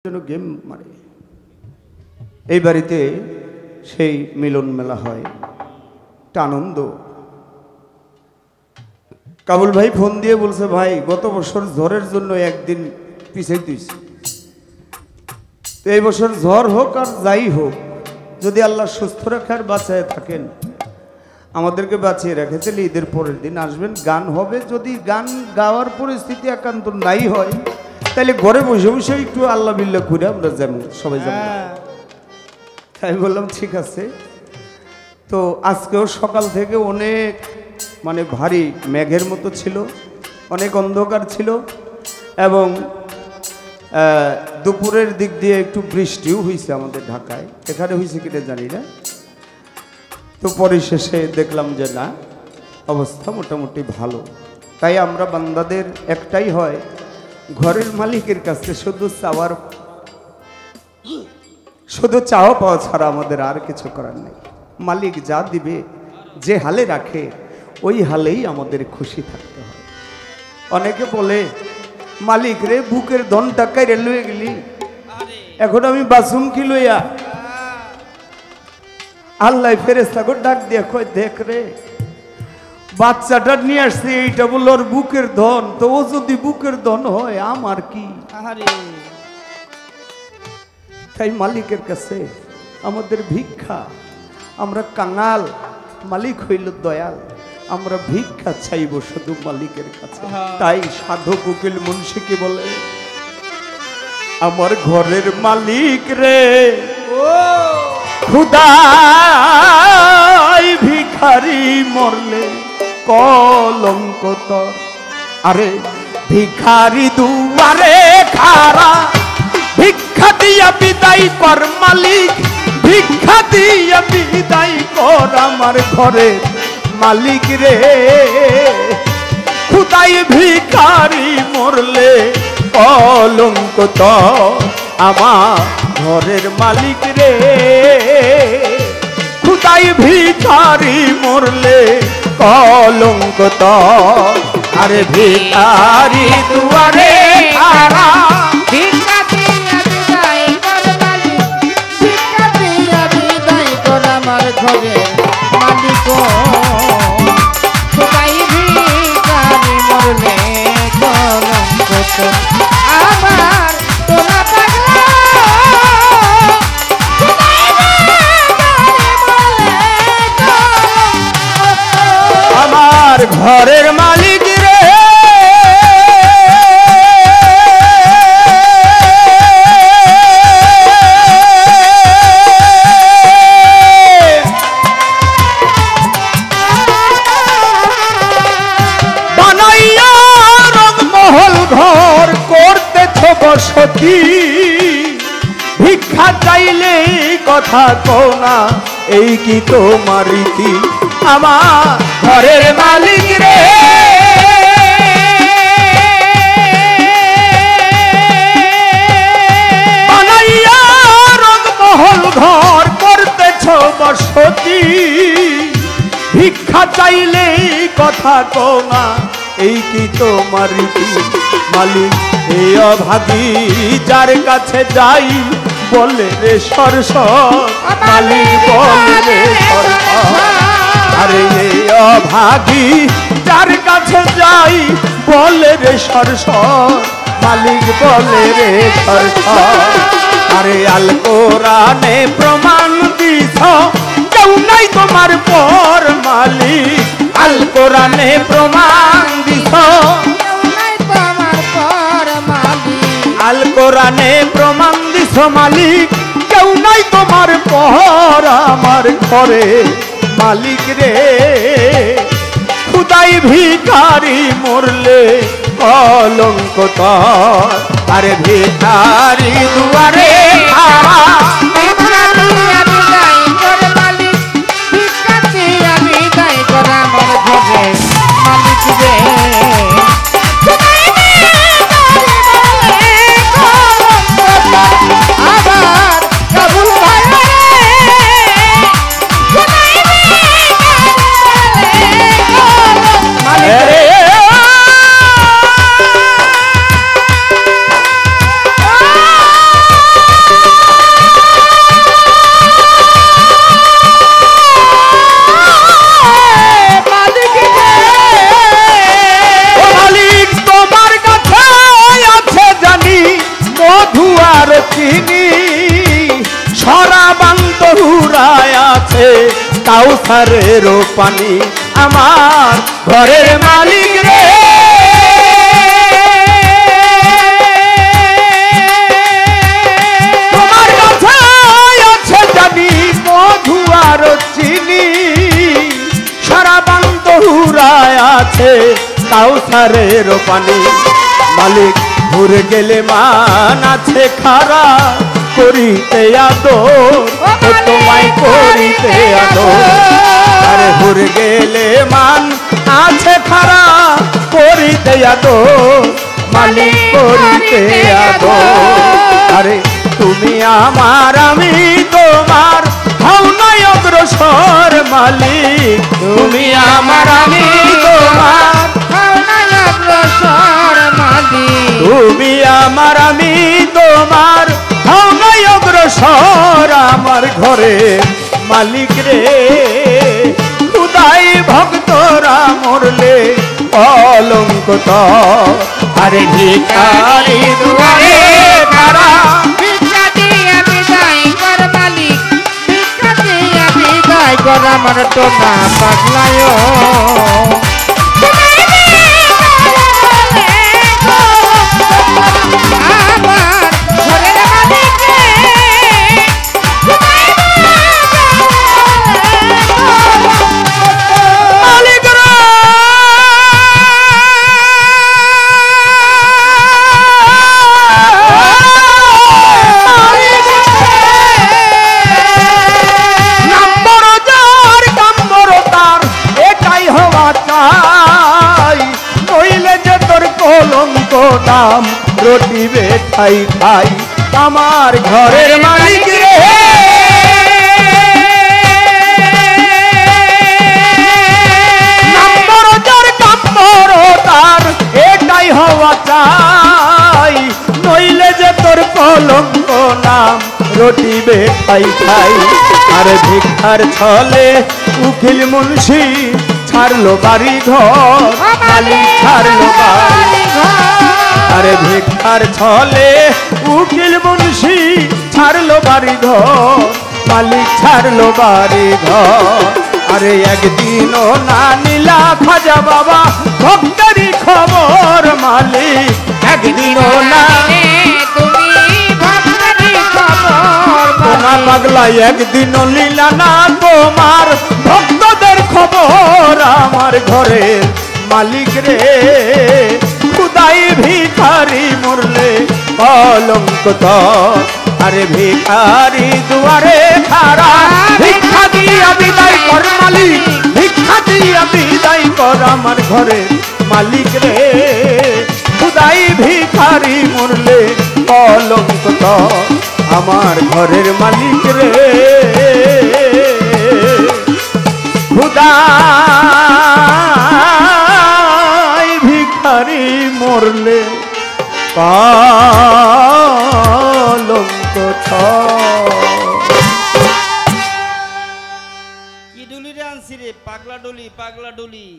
Game মারে। এই বাড়িতে সেই মিলন মেলা হয়, একটা আনন্দ। কাবুল ভাই ফোন দিয়ে বলছে, ভাই গত বছর ঝড়ের জন্য একদিন পিছিয়ে দিয়েছি, তো এই বছর ঝড় হোক আর যাই হোক, যদি আল্লাহ সুস্থ রাখার বাঁচায় থাকেন, আমাদেরকে বাঁচিয়ে রাখে, তাহলে ঈদের পরের দিন আসবেন, গান হবে। যদি গান গাওয়ার পরিস্থিতি একান্ত নাই হয়, তাহলে ঘরে বসে বসে একটু আল্লাহ বিল্লাহ করে আমরা যেমন সবাই যাবো। তাই বললাম ঠিক আছে। তো আজকেও সকাল থেকে অনেক ভারী মেঘের মতো ছিল, অনেক অন্ধকার ছিল, এবং দুপুরের দিক দিয়ে একটু বৃষ্টিও হয়েছে আমাদের ঢাকায়। এখানে হয়েছে কিনা জানি না। তো পরিশেষে দেখলাম যে না, অবস্থা মোটামুটি ভালো। তাই আমরা বান্দাদের একটাই হয়, ঘরের মালিকের কাছে শুধু চাওয়া পাওয়া ছাড়া আমাদের আর কিছু করার নেই। মালিক যা দিবে, যে হালে রাখে, ওই হালেই আমাদের খুশি থাকতে হয়। অনেকে বলে, মালিক রে বুকের ধন টাকায় রে লয়ে গেলি, এখন আমি বাসুম কি লইয়া? আল্লাহ ফেরেশতাকে ডাক দিয়া কয়, দেখ রে, বাচ্চাটা নিয়ে আসছে, এইটা বললো ওর বুকের ধন, তো ও যদি বুকের ধন হয় আমার কি? তাই মালিকের কাছে আমাদের ভিক্ষা, আমরা কাঙাল, মালিক হইল দয়াল, আমরা ভিক্ষা চাইব শুধু মালিকের কাছে। তাই সাধক উকিল মুন্সি কি বলে, আমার ঘরের মালিক রে খুদাই ভিখারি মরলে কলঙ্ক তোর। আরে ভিখারি দুয়ারে খারা, ভিক্ষা দিয়া বিদায় কর মালিক, ভিক্ষা দিয়া বিদায় কর আমার ঘরে মালিক রে। খুদাই ভিখারি মরলে কলঙ্ক তোর, আমার ঘরের মালিক রে। খুদাই ভিখারি মরলে কলঙ্ক তোর। আরে ভিখারি দুয়ারে খারা, ভিক্ষা দিয়া বিদায় কর মালিক, ভিক্ষা দিয়া বিদায় কর আমার ঘরে মালিক। খুদাই ভিখারি মরলে কলঙ্ক তোর, আমার তোরা পাগলা। খুদাই ভিখারি মরলে কলঙ্ক তোর, আমার ঘরের মালিক রে। বানাইয়া রংমহল ঘর করতেছ বসতি, ভিক্ষা চাইলে কথা কও না, এই কি তোমার রীতি? আমার ঘরের মালিক রে। বানাইয়া রংমহল ঘর করতেছ বসতি, ভিক্ষা চাইলে কথা কও না, এই কি তোমার রীতি? মালিক এই অভাগী যার কাছে যাই, বলে রে সরসর, মালিক বলে রে সরসর। আরে এই অভাগী যার কাছে যাই, বলে রে সরসর, মালিক বলে রে সরসর। আরে আল কোরআনে প্রমাণ দিছ, কেউ নাই তোমার পর মালিক। আল কোরআনে প্রমাণ দিছ, আল কোরআনে প্রমাণ দিছ মালিক, কেউ নাই তোমার পর আমার ঘরে মালিক রে। খুদাই ভিখারি মরলে কলঙ্ক তোর। আরে ভিখারি দুয়ারে খারা, ভিক্ষা দিয়া বিদায় কর মালিক, ভিক্ষা দিয়া বিদায় কর আমার ঘরে মালিক রে। খুদাই ভিখারি মরলে কলঙ্ক তোর, আবার কাবুল ভাই রে। খুদাই ভিখারি মরলে কলঙ্ক মালিক রে। আছে কাউসারেরও পানি আমার ঘরের মালিক রে তোমার কাছে আছে জানি মধু আর চিনি সারা বান্ধুরায় আছে কাউসারেরও পানি মালিক ঘুরে গেলে মান আছে খারা করিতে আদর তোমায় করিতে আদর আরে ঘুরে গেলে মান আছে খারা করিতে আদর মালিক করিতে আদর আরে তুমি আমার আমি তোমার হও নাই অগ্রসর মালিক তুমি আমার আমি তোমার তুমি আমার আমি তোমার হও নাই অগ্রসর আমার ঘরে মালিক রে খুদাই ভক্তরা মরলে অলঙ্ক তো আরে ভিখারি দুয়ারে খারা ভিক্ষা দিয়া বিদায় কর মালিক ভিক্ষা দিয়া বিদায় কর আমার টোনা পাগলায় নাম রুটি বেখাই খাই আমার ঘরের মালিক রে নম্বর যার কাম্বর তার এটাই হওয়া চাই নইলে যে তোর কলঙ্ক নাম রুটি বেখাই খাই আর ভিক্ষার ছলে উকিল মুন্সি ছাড়লো বাড়ি ঘর মালিক ছাড়লো বাড়ি আরে ভিক্ষার ছলে উকিল মুন্সি ছাড়লো বাড়ি ঘর মালিক ছাড়লো বাড়ি ঘর আরে একদিনও না নিলা খাজা বাবা ভক্তেরই খবর মালিক একদিনও না না পাগলা একদিনও লীলা না তোমার ভক্তদের খবর আমার ঘরের মালিক রে খুদাই ভিখারি মরলে কলঙ্ক তো আরে ভিখারি দুয়ারে খারা ভিক্ষা দিয়া বিদায় কর মালিক ভিক্ষা দিয়া বিদায় কর আমার ঘরের মালিক রে খুদাই ভিখারি মরলে কলঙ্ক তো আমার ঘরের মালিক রে খুদাই ভিখারি মরলে কলঙ্ক কি ডুলি রে আনছি রে পাগলা ডুলি